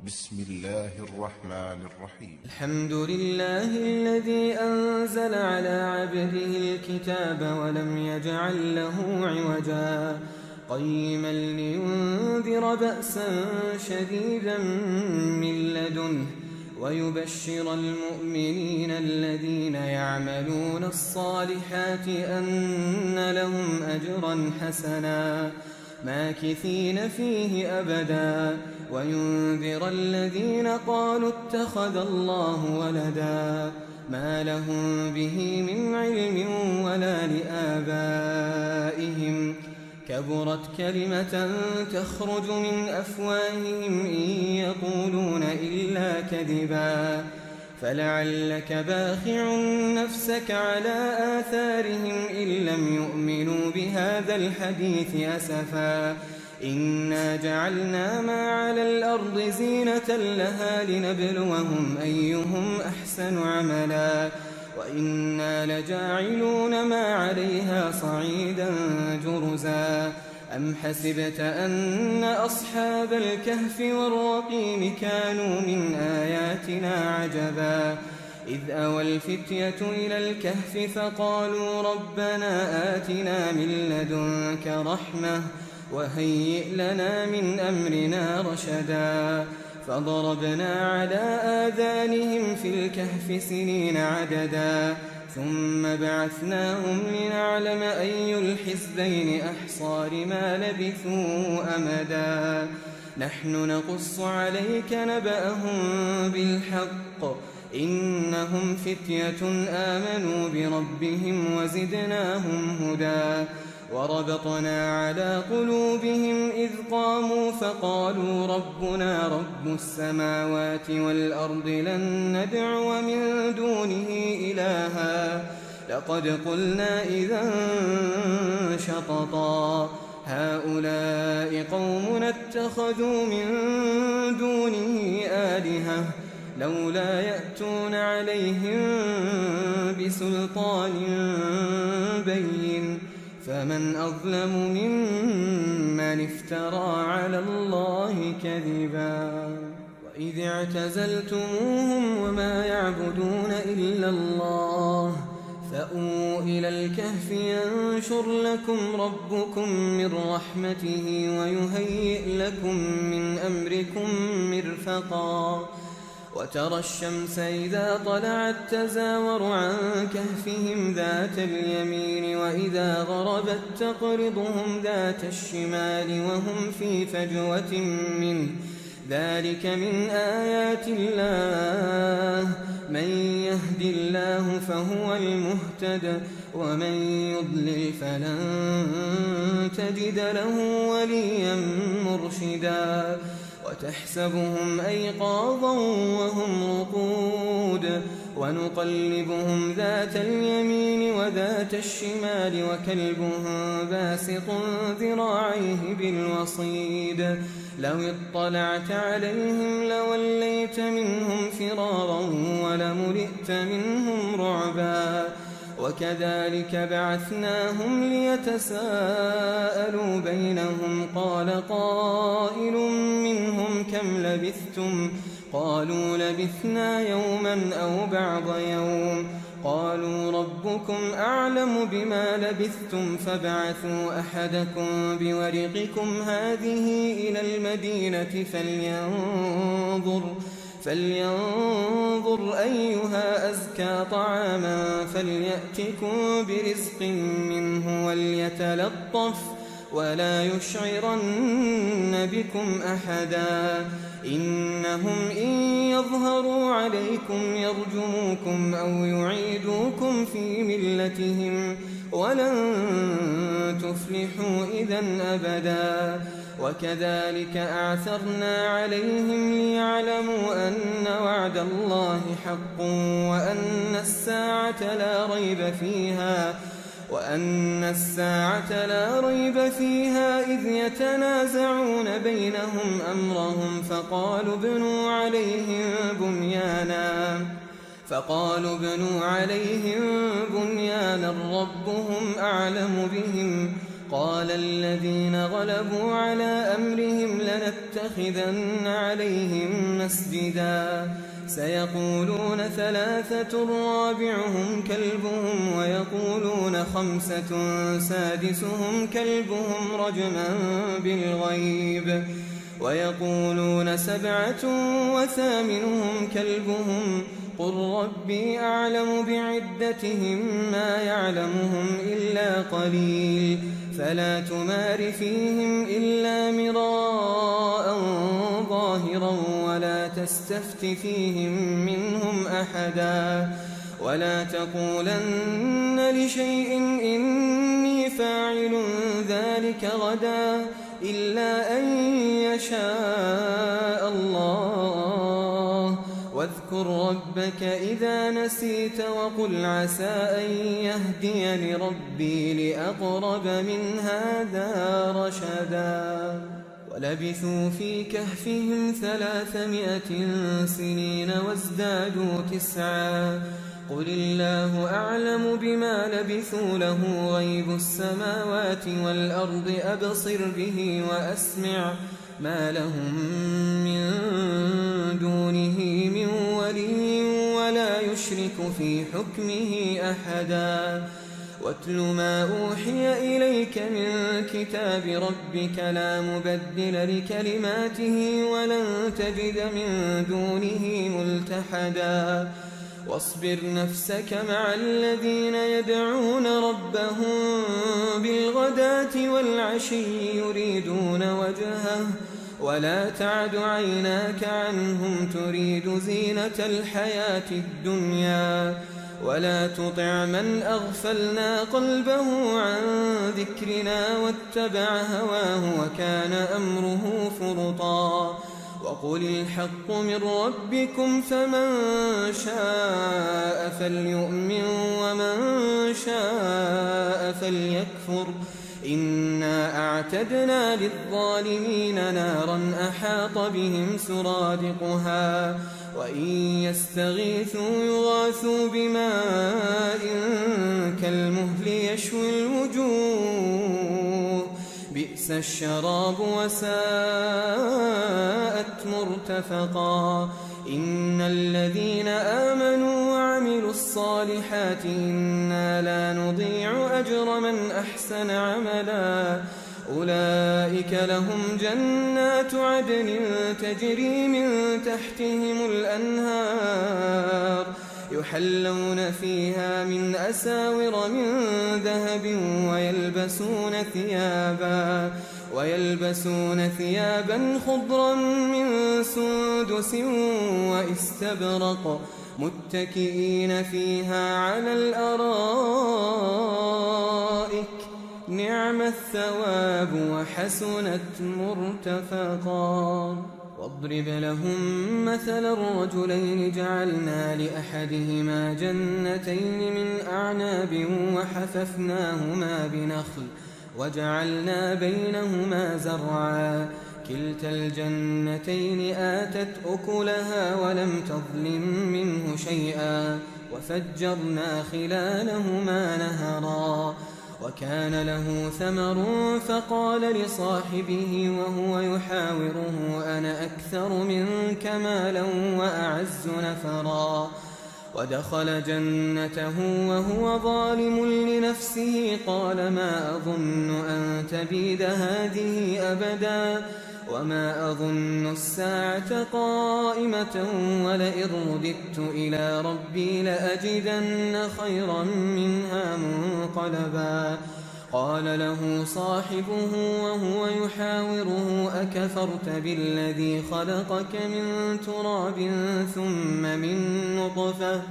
بسم الله الرحمن الرحيم. الحمد لله الذي أنزل على عبده الكتاب ولم يجعل له عوجا قيما لينذر بأسا شديدا من لدنه ويبشر المؤمنين الذين يعملون الصالحات أن لهم أجرا حسنا ماكثين فيه أبدا وينذر الذين قالوا اتخذ الله ولدا ما لهم به من علم ولا لآبائهم كبرت كلمة تخرج من أفواههم إن يقولون إلا كذبا فلعلك باخع نفسك على آثارهم إن لم يؤمنوا بهذا الحديث أسفا إنا جعلنا ما على الأرض زينة لها لنبلوهم أيهم أحسن عملا وإنا لجاعلون ما عليها صعيدا جرزا أم حسبت أن أصحاب الكهف والرقيم كانوا من آياتنا عجبا إذ أوى الفتية إلى الكهف فقالوا ربنا آتنا من لدنك رحمة وهيئ لنا من أمرنا رشدا فضربنا على آذانهم في الكهف سنين عددا ثم بعثناهم لنعلم أي الحزبين أحصى لما لبثوا أمدا نحن نقص عليك نبأهم بالحق إنهم فتية آمنوا بربهم وزدناهم هدى وربطنا على قلوبهم إذ قاموا فقالوا ربنا رب السماوات والأرض لن ندعو من دونه إلها لقد قلنا إذا شططا هؤلاء قومنا اتخذوا من دونه آلهة لولا يأتون عليهم بسلطان بين فمن أظلم ممن افترى على الله كذبا وإذ اعتزلتموهم وما يعبدون إلا الله فأووا إلى الكهف ينشر لكم ربكم من رحمته ويهيئ لكم من أمركم مرفقا وترى الشمس إذا طلعت تزاور عن كهفهم ذات اليمين وإذا غربت تقرضهم ذات الشمال وهم في فجوة منه ذلك من آيات الله من يهد الله فهو المهتد ومن يضلل فلن تجد له وليا مرشدا وتحسبهم أيقاظا وهم رقود ونقلبهم ذات اليمين وذات الشمال وكلبهم باسط ذراعيه بالوصيد لو اطلعت عليهم لوليت منهم فرارا ولملئت منهم رعبا وكذلك بعثناهم ليتساءلوا بينهم قال قائل منهم كم لبثتم قالوا لبثنا يوما أو بعض يوم قالوا ربكم أعلم بما لبثتم فابعثوا أحدكم بورقكم هذه إلى المدينة فلينظر أيها أزكى طعاما فليأتكم برزق منه وليتلطف ولا يشعرن بكم أحدا إنهم إن يظهروا عليكم يرجموكم أو يعيدوكم في ملتهم ولن تفلحوا إذن أبدا وكذلك أعثرنا عليهم ليعلموا أن وعد الله حق وأن الساعة لا ريب فيها إذ يتنازعون بينهم أمرهم فقالوا ابنوا عليهم بنيانا ربهم أعلم بهم قال الذين غلبوا على أمرهم لنتخذن عليهم مسجدا سيقولون 3 رابعهم كلبهم ويقولون 5 سادسهم كلبهم رجما بالغيب ويقولون 7 وثامنهم كلبهم قل ربي أعلم بعدتهم ما يعلمهم إلا قليل فلا تمار فيهم إلا مراء ظاهرا ولا تستفت فيهم منهم أحدا ولا تقولن لشيء إني فاعل ذلك غدا إلا أن يشاء الله واذكر ربك إذا نسيت وقل عسى أن يهديني ربي لأقرب من هذا رشدا ولبثوا في كهفهم 300 سنين وازدادوا 9 قل الله أعلم بما لبثوا له غيب السماوات والأرض أبصر به وأسمع ما لهم من دونه من ولي ولا يشرك في حكمه أحدا واتل ما أوحي إليك من كتاب ربك لا مبدل لكلماته ولن تجد من دونه ملتحدا واصبر نفسك مع الذين يدعون ربهم بالغداة والعشي يريدون وجهه ولا تعد عيناك عنهم تريد زينة الحياة الدنيا ولا تطع من أغفلنا قلبه عن ذكرنا واتبع هواه وكان أمره فرطا وقل الحق من ربكم فمن شاء فليؤمن ومن شاء فليكفر إنا أعتدنا للظالمين نارا أحاط بهم سرادقها وإن يستغيثوا يغاثوا بماء كالمهل يشوي الوجوه بئس الشراب وساءت مرتفقا إن الذين آمنوا وعملوا الصالحات إنا لا نضيع أجر من أحسن عملا أولئك لهم جنات عدن تجري من تحتهم الأنهار يحلون فيها من أساور من ذهب ويلبسون ثيابا خضرا من سندس واستبرق متكئين فيها على الأرائك نعم الثواب وحسنت مرتفقا واضرب لهم مثل الرجلين جعلنا لأحدهما جنتين من أعناب وحففناهما بنخل وجعلنا بينهما زرعا كلتا الجنتين آتت أكلها ولم تظلم منه شيئا وفجرنا خلالهما نهرا وكان له ثمر فقال لصاحبه وهو يحاوره أنا أكثر منك مالا وأعز نفرا ودخل جنته وهو ظالم لنفسه قال ما أظن أن تبيد هذه أبدا وما أظن الساعة قائمة ولئن رددت إلى ربي لأجدن خيرا منها منقلبا قال له صاحبه وهو يحاوره أكفرت بالذي خلقك من تراب ثم من نطفة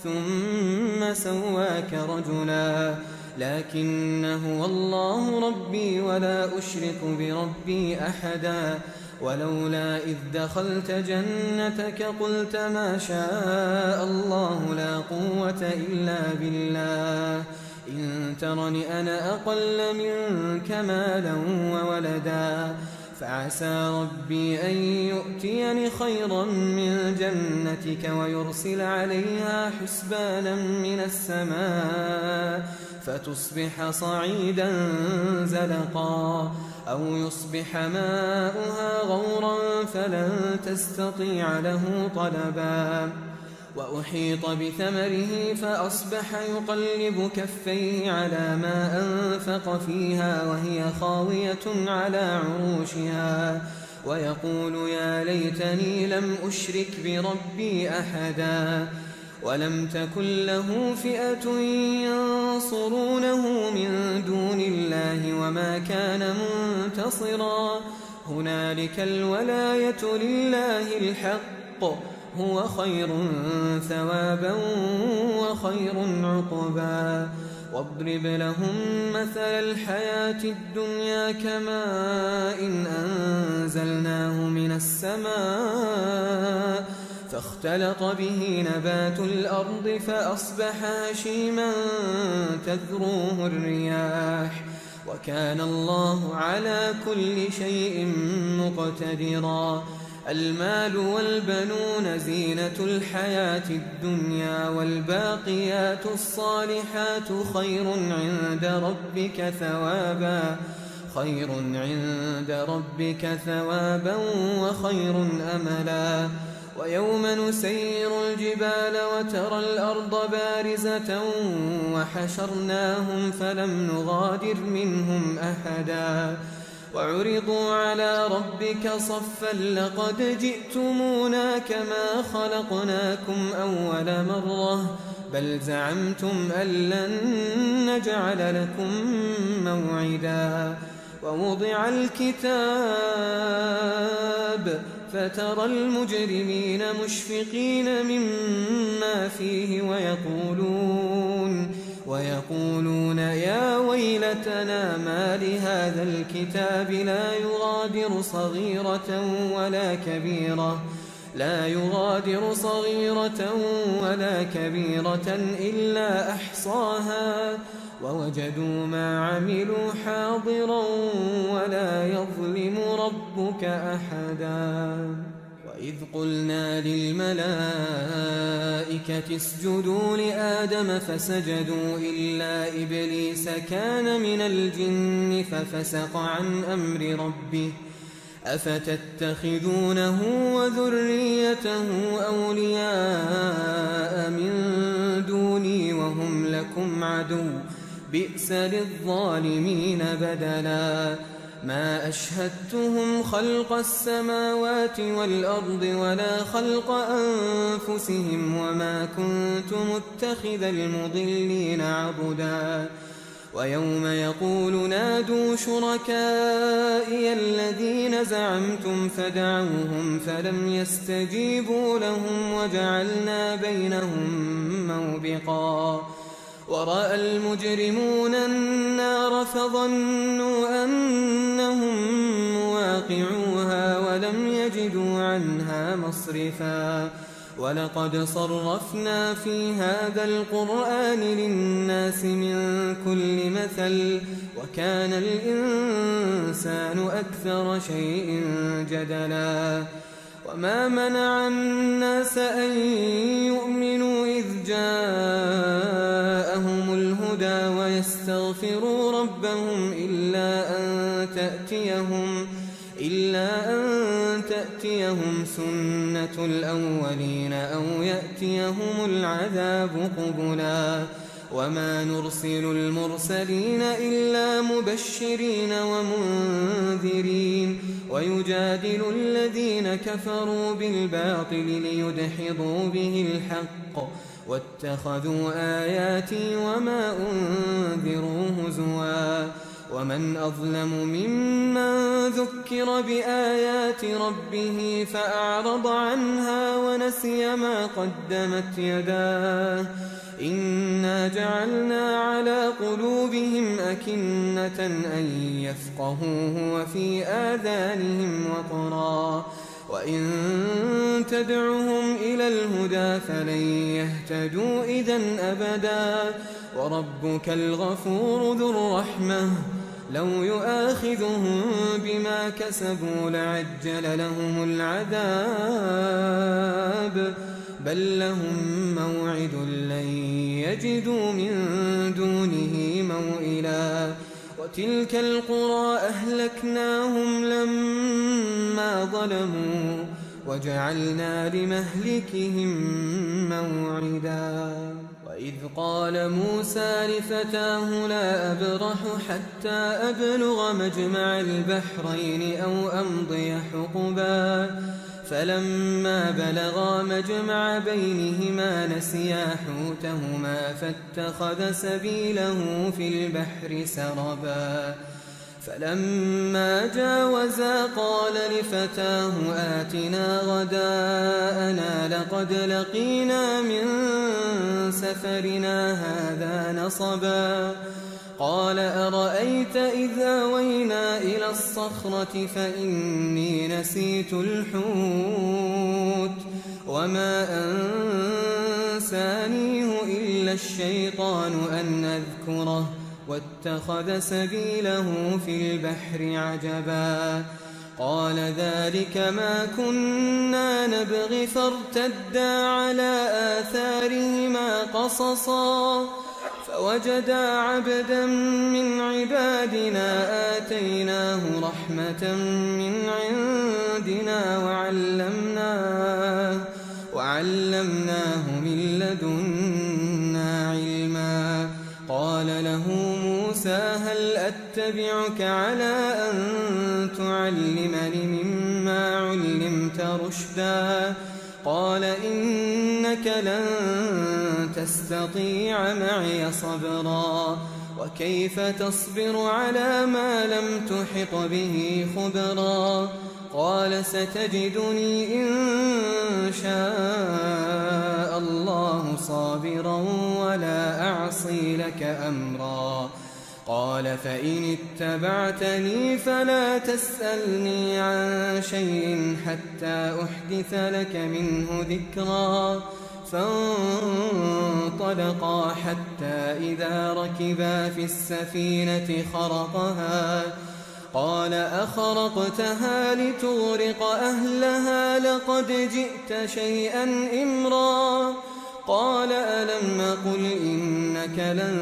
ثم سواك رجلا لكن هو الله ربي ولا أشرك بربي أحدا ولولا إذ دخلت جنتك قلت ما شاء الله لا قوة إلا بالله إن ترني أنا أقل منك مالا وولدا فعسى ربي أن يؤتيني خيرا من جنتك ويرسل عليها حسبانا من السماء فتصبح صعيدا زلقا أو يصبح ماؤها غورا فلن تستطيع له طلبا وأحيط بثمره فأصبح يقلب كفيه على ما أنفق فيها وهي خاوية على عروشها ويقول يا ليتني لم أشرك بربي أحدا ولم تكن له فئة ينصرونه من دون الله وما كان منتصرا هنالك الولاية لله الحق هو خير ثوابا وخير عقبا واضرب لهم مثل الحياة الدنيا كماء إن أنزلناه من السماء فاختلط به نبات الأرض فأصبح هشيما تذروه الرياح وكان الله على كل شيء مقتدرا المال والبنون زينة الحياة الدنيا والباقيات الصالحات خير عند ربك ثوابا وخير أملا ويوم نسير الجبال وترى الأرض بارزة وحشرناهم فلم نغادر منهم أحدا وعرضوا على ربك صفا لقد جئتمونا كما خلقناكم أول مرة بل زعمتم أن لن نجعل لكم موعدا ووضع الكتاب فترى المجرمين مشفقين مما فيه ويقولون يا ويلتنا ما لهذا الكتاب لا يغادر صغيرة ولا كبيرة إلا أحصاها ووجدوا ما عملوا حاضرا ولا يظلم ربك أحدا وإذ قلنا للملائكة اسجدوا لآدم فسجدوا إلا إبليس كان من الجن ففسق عن أمر ربه أفتتخذونه وذريته أولياء من دوني وهم لكم عدو بئس للظالمين بدلا ما أشهدتهم خلق السماوات والأرض ولا خلق أنفسهم وما كنت متخذ المضلين عضدا ويوم يقول نادوا شركائي الذين زعمتم فدعوهم فلم يستجيبوا لهم وجعلنا بينهم موبقا ورأى المجرمون النار فظنوا أنهم مواقعوها ولم يجدوا عنها مصرفا ولقد صرفنا في هذا القرآن للناس من كل مثل وكان الإنسان أكثر شيء جدلا وما منع الناس أن يؤمنوا إذ جاءهم الهدى ويستغفروا ربهم إلا أن تأتيهم سنة الأولين أو يأتيهم العذاب قبلا وما نرسل المرسلين إلا مبشرين ومنذرين ويجادل الذين كفروا بالباطل ليدحضوا به الحق واتخذوا آياتي وما أنذروا هزوا ومن أظلم ممن ذكر بآيات ربه فأعرض عنها ونسي ما قدمت يداه إنا جعلنا على قلوبهم أكنة أن يفقهوه وفي آذانهم وقرا وإن تدعهم إلى الهدى فلن يهتدوا إذن أبدا وربك الغفور ذو الرحمة لو يؤاخذهم بما كسبوا لعجل لهم العذاب بل لهم موعد لن يجدوا من دونه وتلك القرى أهلكناهم لما ظلموا وجعلنا لمهلكهم موعدا وإذ قال موسى لفتاه لا أبرح حتى أبلغ مجمع البحرين أو أمضي حقبا فلما بلغا مجمع بينهما نسيا حوتهما فاتخذ سبيله في البحر سربا فلما جاوزا قال لفتاه آتنا غداءنا لقد لقينا من سفرنا هذا نصبا قال أرأيت إذ آوينا إلى الصخرة فإني نسيت الحوت وما أنسانيه إلا الشيطان أن أذكره واتخذ سبيله في البحر عجبا قال ذلك ما كنا نبغي فارتدا على آثارهما قصصا فوجدا عبدا من عبادنا آتيناه رحمة من عندنا وعلمناه من لدنا علما قال له موسى هل أتبعك على أن تعلمني مما علمت رشدا قال إنك لن تستطيع معي صبرا وكيف تصبر على ما لم تحط به خبرا قال ستجدني إن شاء الله صابرا ولا أعصي لك أمرا قال فإن اتبعتني فلا تسألني عن شيء حتى أحدث لك منه ذكرا فانطلقا حتى إذا ركبا في السفينة خرقها قال أخرقتها لتغرق أهلها لقد جئت شيئا إمرا قال ألم أقل إنك لن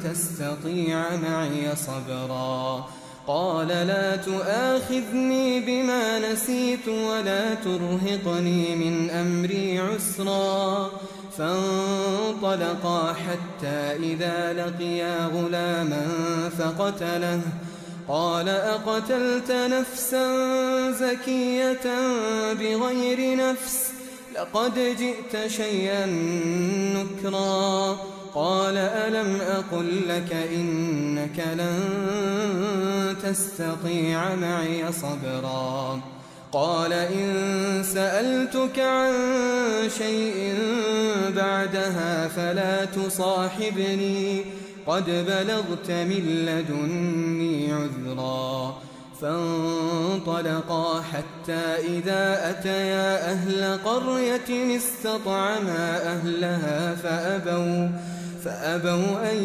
تستطيع معي صبرا قال لا تؤاخذني بما نسيت ولا ترهقني من أمري عسرا فانطلقا حتى إذا لقيا غلاما فقتله قال أقتلت نفسا زكية بغير نفس لقد جئت شيئا نكرا قال ألم أقل لك إنك لن تستطيع معي صبرا قال إن سألتك عن شيء بعدها فلا تصاحبني قد بلغت من لدني عذرا فانطلقا حتى إذا أتيا أهل قرية استطعما أهلها فأبوا أن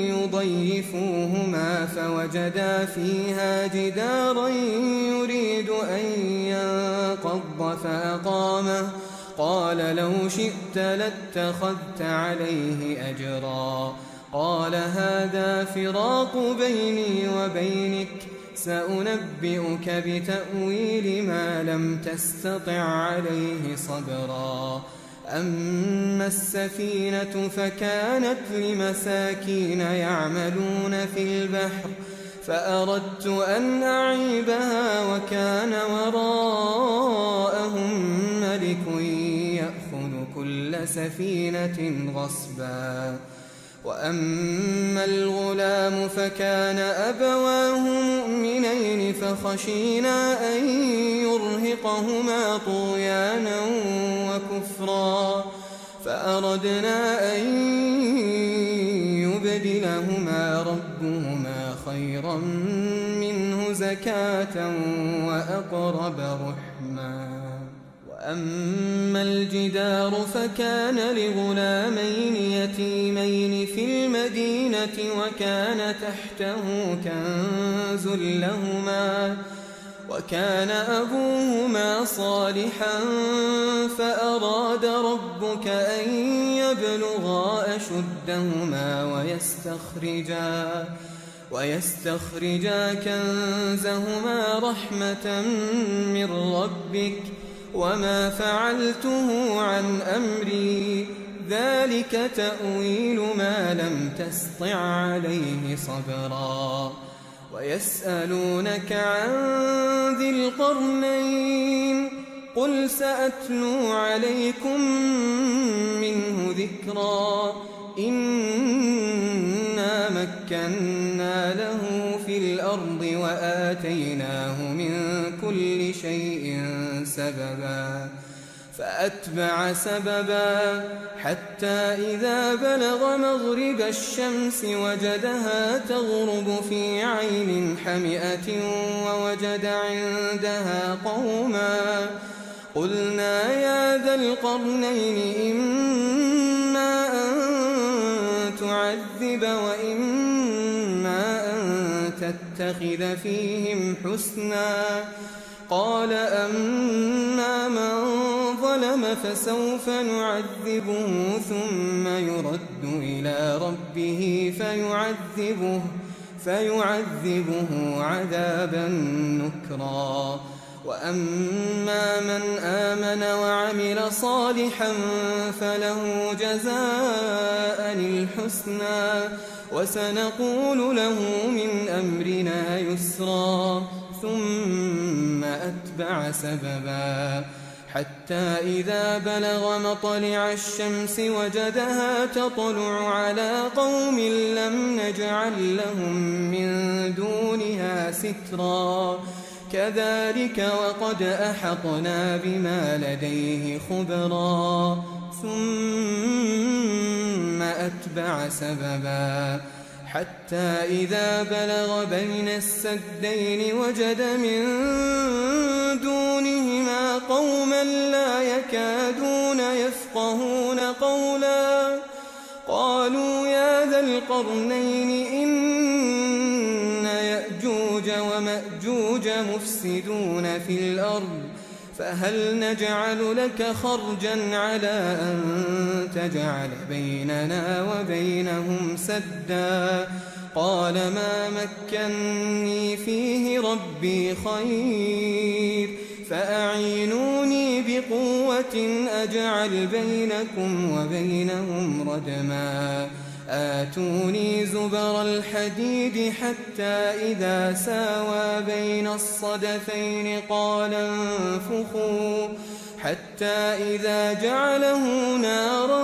يضيفوهما فوجدا فيها جدارا يريد أن ينقض فأقامه قال لو شئت لاتخذت عليه أجرا قال هذا فراق بيني وبينك سأنبئك بتأويل ما لم تستطع عليه صبرا أما السفينة فكانت لمساكين يعملون في البحر فأردت أن أعيبها وكان وراءهم ملك يأخذ كل سفينة غصبا وأما الغلام فكان أبواه مؤمنين فخشينا أن يرهقهما طغيانا وكفرا فأردنا أن يبدلهما ربهما خيرا منه زكاة وأقرب رحما وأما الجدار فكان لغلامين يتيمين في المدينة وكان تحته كنز لهما وكان أبوهما صالحا فأراد ربك أن ويستخرجا كنزهما رحمة من ربك وما فعلته عن أمري ذلك تأويل ما لم تسطع عليه صبرا ويسألونك عن ذي القرنين قل سأتلو عليكم منه ذكرا إنا مكنا له في الأرض وآتيناه من كل شيء سببا فأتبع سببا حتى إذا بلغ مغرب الشمس وجدها تغرب في عين حمئة ووجد عندها قوما قلنا يا ذا القرنين إما أن تعذب وإما أن تتخذ فيهم حسنا قال أما من ظلم فسوف نعذبه ثم يرد إلى ربه فيعذبه عذابا نكرا وأما من آمن وعمل صالحا فله جزاء الحسنى وسنقول له من أمرنا يسرا ثم أتبع سببا حتى إذا بلغ مطلع الشمس وجدها تطلع على قوم لم نجعل لهم من دونها سترا كذلك وقد أحطنا بما لديه خبرا ثم أتبع سببا حتى إذا بلغ بين السدين وجد من دونهما قوما لا يكادون يفقهون قولا قالوا يا ذا القرنين إن يأجوج ومأجوج مفسدون في الأرض فهل نجعل لك خرجا على أن تجعل بيننا وبينهم سدا قال ما مكني فيه ربي خير فأعينوني بقوة أجعل بينكم وبينهم ردما آتوني زبر الحديد حتى إذا ساوى بين الصدفين قال انفخوا حتى إذا جعله نارا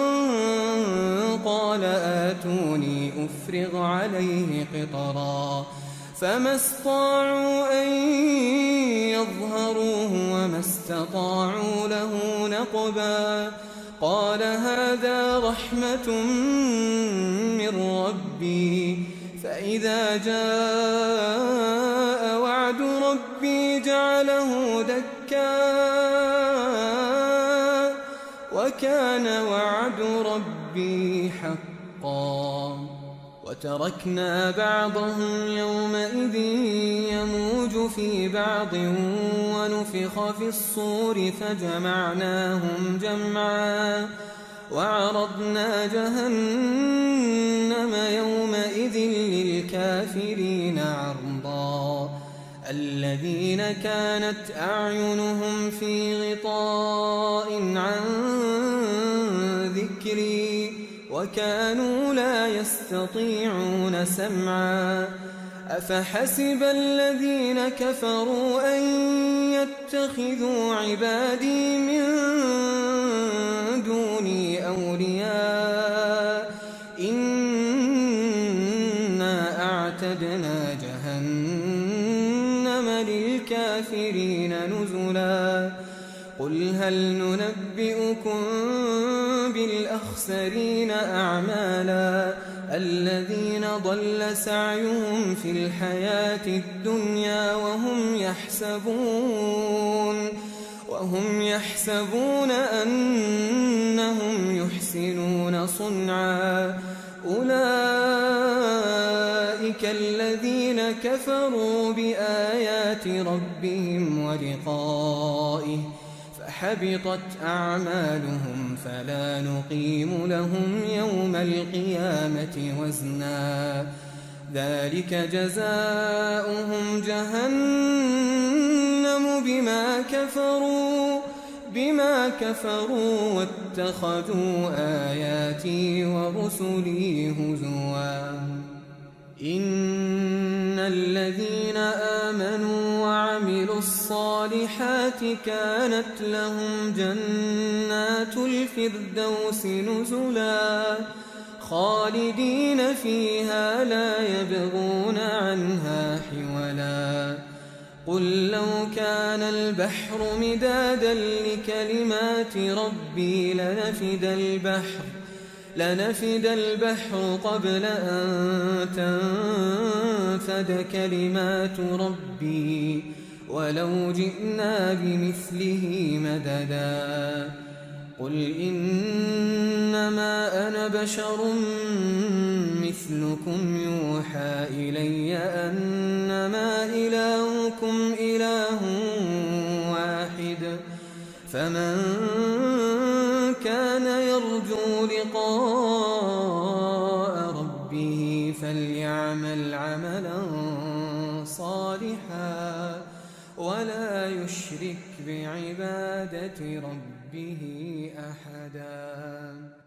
قال آتوني أفرغ عليه قطرا فما استطاعوا أن يظهروه وما استطاعوا له نقبا قال هذا رحمة من ربي فإذا جاء وعد ربي جعله دكا وكان وعد ربي حقا وتركنا بعضهم يومئذ يموج في بعض ونفخ في الصور فجمعناهم جمعا وعرضنا جهنم يومئذ للكافرين عرضا الذين كانت أعينهم في غطاء عن ذكري وكانوا لا يستطيعون سمعا أفحسب الذين كفروا أن يتخذوا عبادي من دوني أولياء إنا أعتدنا جهنم للكافرين نزلا قل هل ننبئكم بالأخسرين أعمالا الذين ضل سعيهم في الحياة الدنيا وهم يحسبون أنهم يحسنون صنعا أولئك الذين كفروا بآيات ربهم ولقائه فحبطت أعمالهم فلا نقيم لهم يوم القيامة وزنا ذلك جزاؤهم جهنم بما كفروا واتخذوا آياتي ورسلي هزوا إن الذين آمنوا وعملوا الصالحات كانت لهم جنات الفردوس نزلا خالدين فيها لا يبغون عنها حولا قل لو كان البحر مدادا لكلمات ربي لنفد البحر قبل أن تنفد كلمات ربي ولو جئنا بمثله مددا قل إنما أنا بشر مثلكم يوحى إلي أنما إلهكم إله واحد فمن كان يرجو لقاء ربه فليعمل عملا صالحا ولا يشرك بعبادة ربه أحدا.